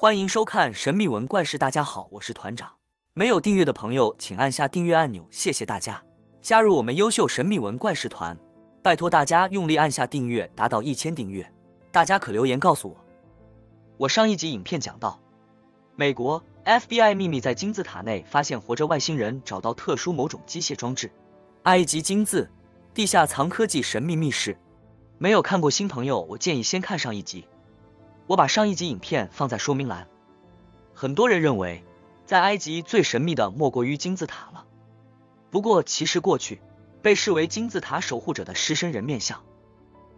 欢迎收看《神秘文怪事》，大家好，我是团长。没有订阅的朋友，请按下订阅按钮，谢谢大家。加入我们优秀神秘文怪事团，拜托大家用力按下订阅，达到1000订阅，大家可留言告诉我。我上一集影片讲到，美国 FBI 秘密在金字塔内发现活着外星人，找到特殊某种机械装置。埃及金字地下藏科技神秘密室。没有看过新朋友，我建议先看上一集。我把上一集影片放在说明栏。很多人认为，在埃及最神秘的莫过于金字塔了。不过，其实过去被视为金字塔守护者的狮身人面像，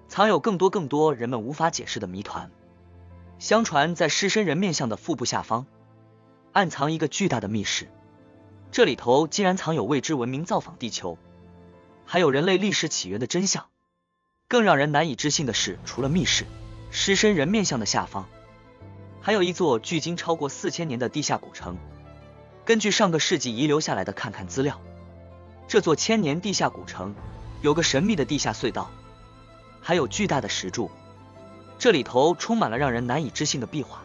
藏有更多人们无法解释的谜团。相传，在狮身人面像的腹部下方，暗藏一个巨大的密室，这里头竟然藏有未知文明造访地球，还有人类历史起源的真相。更让人难以置信的是，除了密室，狮身人面像的下方还有一座距今超过4000年的地下古城。根据上个世纪遗留下来的看资料，这座1000年地下古城有个神秘的地下隧道，还有巨大的石柱，这里头充满了让人难以置信的壁画，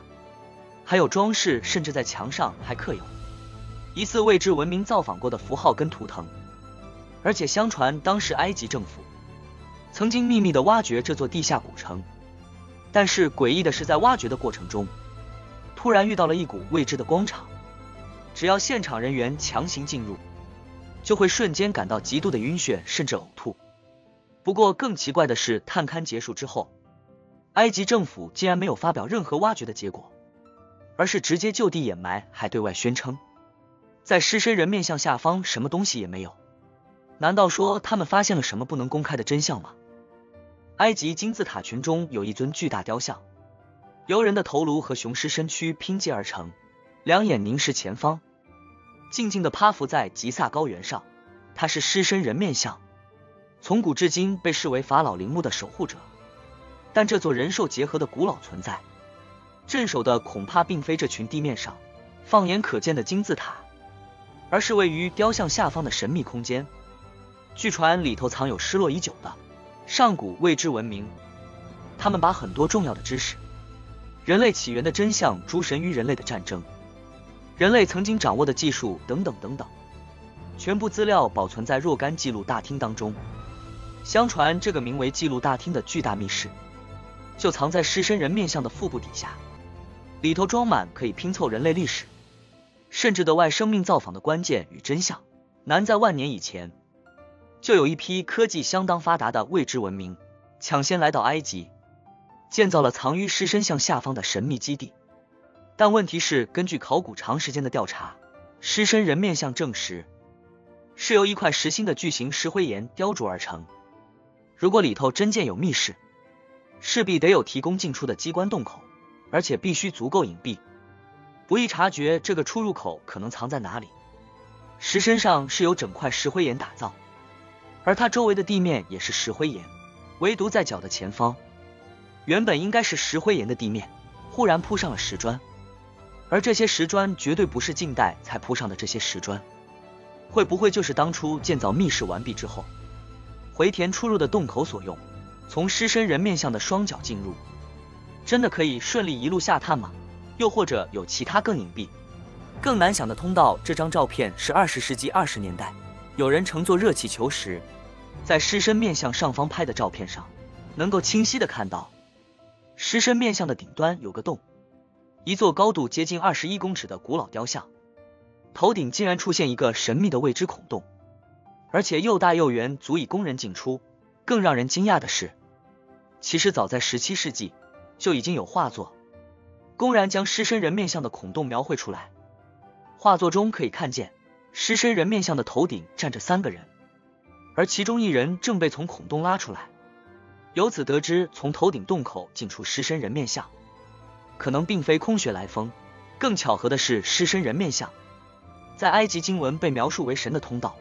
还有装饰，甚至在墙上还刻有疑似未知文明造访过的符号跟图腾。而且相传当时埃及政府曾经秘密地挖掘这座地下古城，但是诡异的是，在挖掘的过程中突然遇到了一股未知的光场，只要现场人员强行进入，就会瞬间感到极度的晕眩甚至呕吐。不过更奇怪的是，探勘结束之后，埃及政府竟然没有发表任何挖掘的结果，而是直接就地掩埋，还对外宣称在狮身人面像下方什么东西也没有。难道说他们发现了什么不能公开的真相吗？埃及金字塔群中有一尊巨大雕像，由人的头颅和雄狮身躯拼接而成，两眼凝视前方，静静地趴伏在吉萨高原上。它是狮身人面像，从古至今被视为法老陵墓的守护者。但这座人兽结合的古老存在，镇守的恐怕并非这群地面上放眼可见的金字塔，而是位于雕像下方的神秘空间。据传里头藏有失落已久的上古未知文明，他们把很多重要的知识，人类起源的真相，诸神与人类的战争，人类曾经掌握的技术等等，全部资料保存在若干记录大厅当中。相传这个名为记录大厅的巨大密室就藏在狮身人面像的腹部底下，里头装满可以拼凑人类历史甚至对外生命造访的关键与真相。难在万年以前，就有一批科技相当发达的未知文明抢先来到埃及，建造了藏于狮身像下方的神秘基地。但问题是，根据考古长时间的调查，狮身人面像证实是由一块实心的巨型石灰岩雕琢而成。如果里头真建有密室，势必得有提供进出的机关洞口，而且必须足够隐蔽，不易察觉这个出入口可能藏在哪里。石身上是由整块石灰岩打造，而它周围的地面也是石灰岩，唯独在脚的前方，原本应该是石灰岩的地面，忽然铺上了石砖。而这些石砖绝对不是近代才铺上的，这些石砖会不会就是当初建造密室完毕之后回填出入的洞口所用？从狮身人面像的双脚进入，真的可以顺利一路下探吗？又或者有其他更隐蔽更难想的通道？这张照片是20世纪20年代有人乘坐热气球时在狮身面像上方拍的照片上，能够清晰的看到狮身面像的顶端有个洞，一座高度接近21公尺的古老雕像，头顶竟然出现一个神秘的未知孔洞，而且又大又圆，足以供人进出。更让人惊讶的是，其实早在17世纪就已经有画作公然将狮身人面像的孔洞描绘出来。画作中可以看见狮身人面像的头顶站着3个人，而其中一人正被从孔洞拉出来。由此得知，从头顶洞口进出狮身人面像可能并非空穴来风。更巧合的是，狮身人面像在埃及经文被描述为神的通道，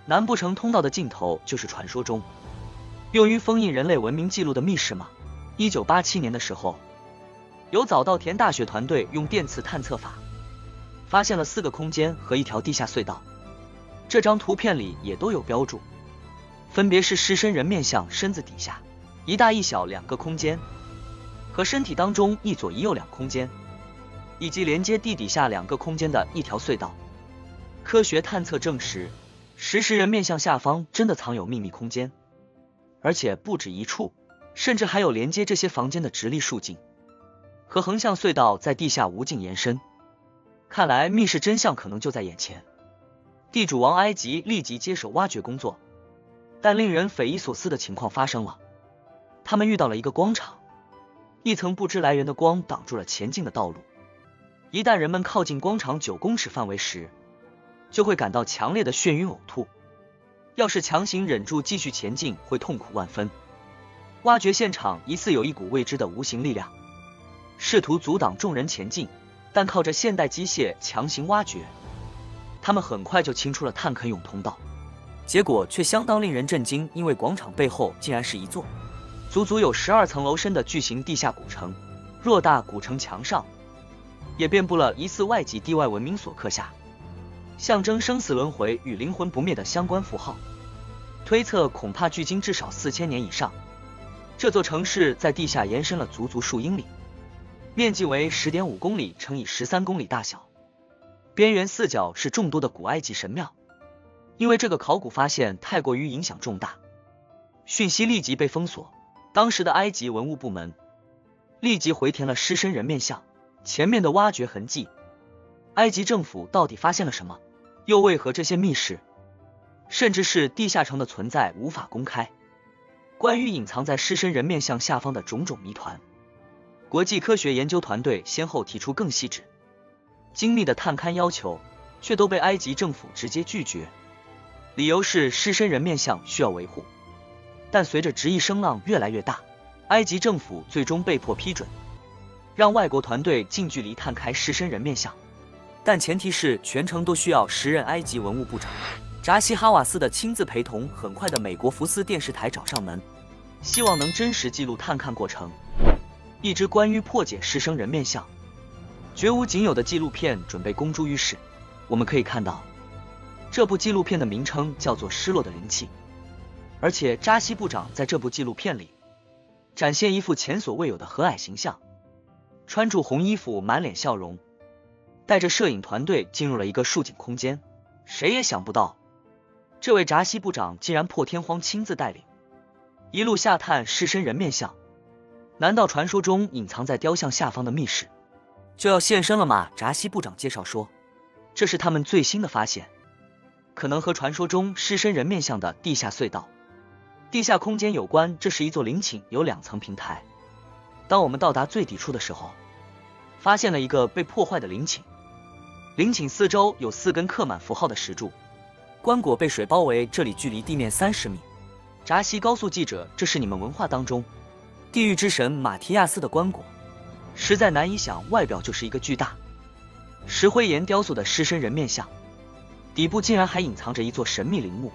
难不成通道的尽头就是传说中用于封印人类文明记录的密室吗？1987年的时候，由早稻田大学团队用电磁探测法发现了4个空间和一条地下隧道，这张图片里也都有标注，分别是狮身人面像身子底下一大一小2个空间，和身体当中一左一右2空间。以及连接地底下2个空间的一条隧道。科学探测证实，石狮人面像下方真的藏有秘密空间，而且不止一处，甚至还有连接这些房间的直立竖径和横向隧道在地下无尽延伸。看来密室真相可能就在眼前。地主王埃及立即接手挖掘工作，但令人匪夷所思的情况发生了，他们遇到了一个光场，一层不知来源的光挡住了前进的道路。一旦人们靠近光场9公尺范围时，就会感到强烈的眩晕呕吐，要是强行忍住继续前进，会痛苦万分。挖掘现场疑似有一股未知的无形力量，试图阻挡众人前进，但靠着现代机械强行挖掘，他们很快就清出了探坑甬通道。结果却相当令人震惊，因为广场背后竟然是一座足足有12层楼深的巨型地下古城。偌大古城墙上也遍布了疑似外籍地外文明所刻下象征生死轮回与灵魂不灭的相关符号，推测恐怕距今至少4000年以上。这座城市在地下延伸了足足数英里，面积为 10.5 公里乘以13公里大小，边缘四角是众多的古埃及神庙。因为这个考古发现太过于影响重大，讯息立即被封锁。当时的埃及文物部门立即回填了狮身人面像前面的挖掘痕迹。埃及政府到底发现了什么？又为何这些密室甚至是地下城的存在无法公开？关于隐藏在狮身人面像下方的种种谜团，国际科学研究团队先后提出更细致精密的探勘要求，却都被埃及政府直接拒绝，理由是狮身人面像需要维护。但随着质疑声浪越来越大，埃及政府最终被迫批准让外国团队近距离探开狮身人面像，但前提是全程都需要时任埃及文物部长扎西哈瓦斯的亲自陪同。很快的，美国福斯电视台找上门，希望能真实记录探看过程。一支关于破解狮身人面像绝无仅有的纪录片准备公诸于世。我们可以看到，这部纪录片的名称叫做《失落的灵气》，而且扎西部长在这部纪录片里展现一副前所未有的和蔼形象，穿着红衣服，满脸笑容，带着摄影团队进入了一个竖井空间。谁也想不到，这位扎西部长竟然破天荒亲自带领一路下探狮身人面像。难道传说中隐藏在雕像下方的密室就要现身了吗？扎西部长介绍说，这是他们最新的发现，可能和传说中狮身人面像的地下隧道、地下空间有关。这是一座陵寝，有2层平台。当我们到达最底处的时候，发现了一个被破坏的陵寝，陵寝四周有4根刻满符号的石柱，棺椁被水包围，这里距离地面30米。扎西告诉记者，这是你们文化当中地狱之神马提亚斯的棺椁，实在难以想，外表就是一个巨大石灰岩雕塑的狮身人面像，底部竟然还隐藏着一座神秘陵墓。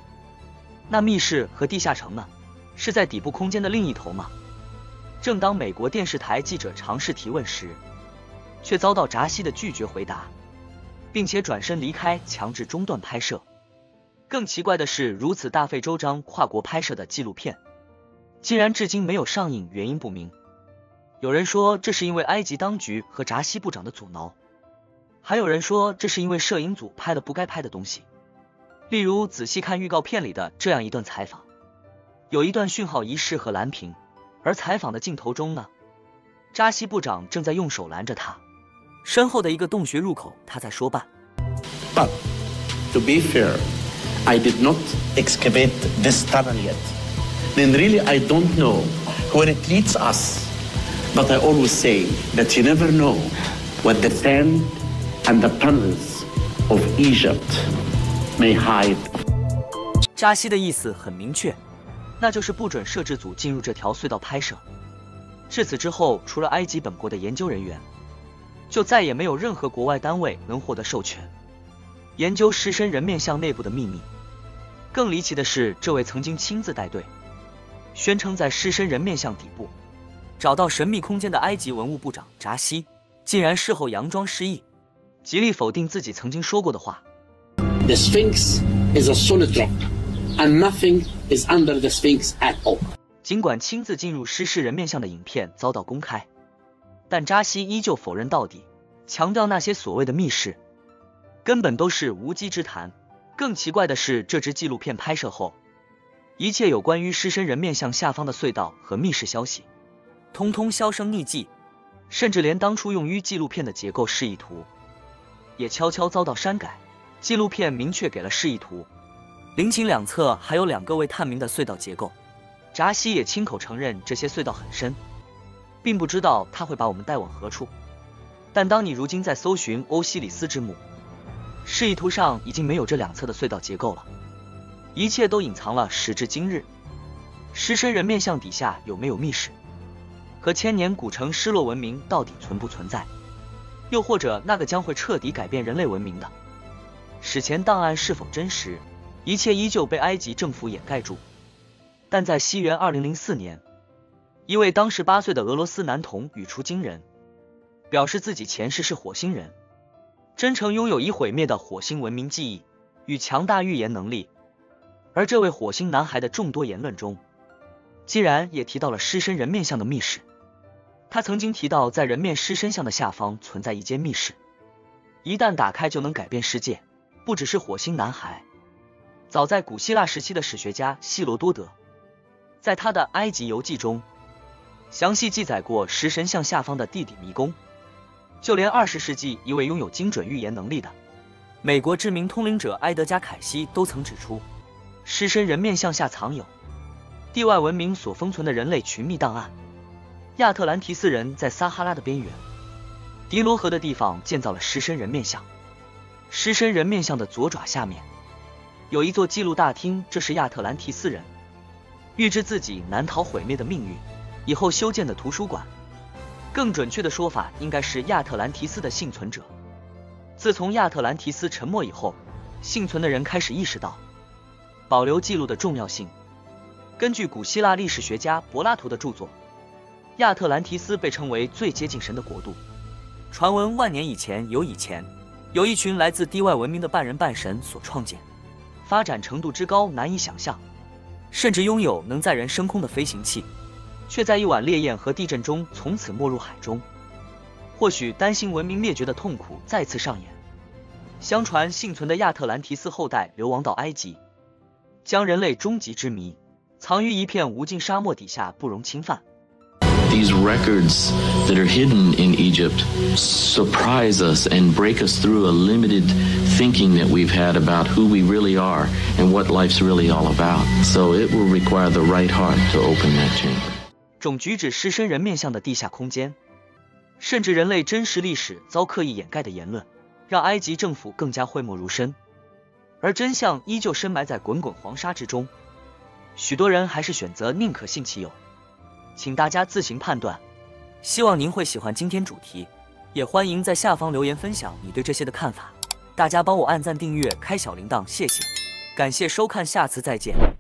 那密室和地下城呢？是在底部空间的另一头吗？正当美国电视台记者尝试提问时，却遭到扎西的拒绝回答，并且转身离开，强制中断拍摄。更奇怪的是，如此大费周章跨国拍摄的纪录片竟然至今没有上映，原因不明。有人说这是因为埃及当局和扎西部长的阻挠，还有人说这是因为摄影组拍了不该拍的东西。例如仔细看预告片里的这样一段采访，有一段讯号遗失和蓝屏，而采访的镜头中呢，扎西部长正在用手拦着他身后的一个洞穴入口，他在说办。 But to be fair, I did not excavate this tunnel yet. Then really I don't know where it leads us. But I always say that you never know what the sand and the tunnels of Egypt may hide. 扎西的意思很明确，那就是不准摄制组进入这条隧道拍摄。至此之后，除了埃及本国的研究人员，就再也没有任何国外单位能获得授权研究狮身人面像内部的秘密。更离奇的是，这位曾经亲自带队宣称在狮身人面像底部找到神秘空间的埃及文物部长扎西，竟然事后佯装失忆，极力否定自己曾经说过的话。The Sphinx is a solid rock, and nothing is under the Sphinx at all. 尽管亲自进入狮身人面像的影片遭到公开，但扎西依旧否认到底，强调那些所谓的密室根本都是无稽之谈。更奇怪的是，这支纪录片拍摄后，一切有关于狮身人面像下方的隧道和密室消息，通通销声匿迹，甚至连当初用于纪录片的结构示意图，也悄悄遭到删改。纪录片明确给了示意图，陵寝两侧还有2个未探明的隧道结构。扎西也亲口承认这些隧道很深，并不知道他会把我们带往何处。但当你如今在搜寻欧西里斯之墓，示意图上已经没有这2侧的隧道结构了，一切都隐藏了。时至今日，狮身人面像底下有没有密室？和千年古城失落文明到底存不存在？又或者那个将会彻底改变人类文明的史前档案是否真实？一切依旧被埃及政府掩盖住。但在西元2004年，一位当时8岁的俄罗斯男童语出惊人，表示自己前世是火星人，真诚拥有已毁灭的火星文明记忆与强大预言能力。而这位火星男孩的众多言论中，竟然也提到了狮身人面像的密室。他曾经提到，在人面狮身像的下方存在一间密室，一旦打开就能改变世界。不只是火星男孩，早在古希腊时期的史学家希罗多德，在他的《埃及游记》中，详细记载过狮身像下方的地底迷宫。就连20世纪一位拥有精准预言能力的美国知名通灵者埃德加·凯西都曾指出，狮身人面像下藏有地外文明所封存的人类群秘档案。亚特兰提斯人在撒哈拉的边缘迪罗河的地方建造了狮身人面像，狮身人面像的左爪下面有一座记录大厅，这是亚特兰提斯人预知自己难逃毁灭的命运以后修建的图书馆。更准确的说法应该是亚特兰提斯的幸存者。自从亚特兰提斯沉没以后，幸存的人开始意识到保留记录的重要性。根据古希腊历史学家柏拉图的著作，亚特兰提斯被称为最接近神的国度。传闻万年以前有一群来自地外文明的半人半神所创建，发展程度之高难以想象，甚至拥有能载人升空的飞行器，却在一晚烈焰和地震中从此没入海中。或许担心文明灭绝的痛苦再次上演。相传幸存的亚特兰提斯后代流亡到埃及，将人类终极之谜藏于一片无尽沙漠底下，不容侵犯。These records that are hidden in Egypt surprise us and break us through a limited thinking that we've had about who we really are and what life's really all about. So it will require the right heart to open that chamber. 种举止狮身人面像的地下空间，甚至人类真实历史遭刻意掩盖的言论，让埃及政府更加讳莫如深，而真相依旧深埋在滚滚黄沙之中。许多人还是选择宁可信其有，请大家自行判断。希望您会喜欢今天主题，也欢迎在下方留言分享你对这些的看法。大家帮我按赞、订阅、开小铃铛，谢谢。感谢收看，下次再见。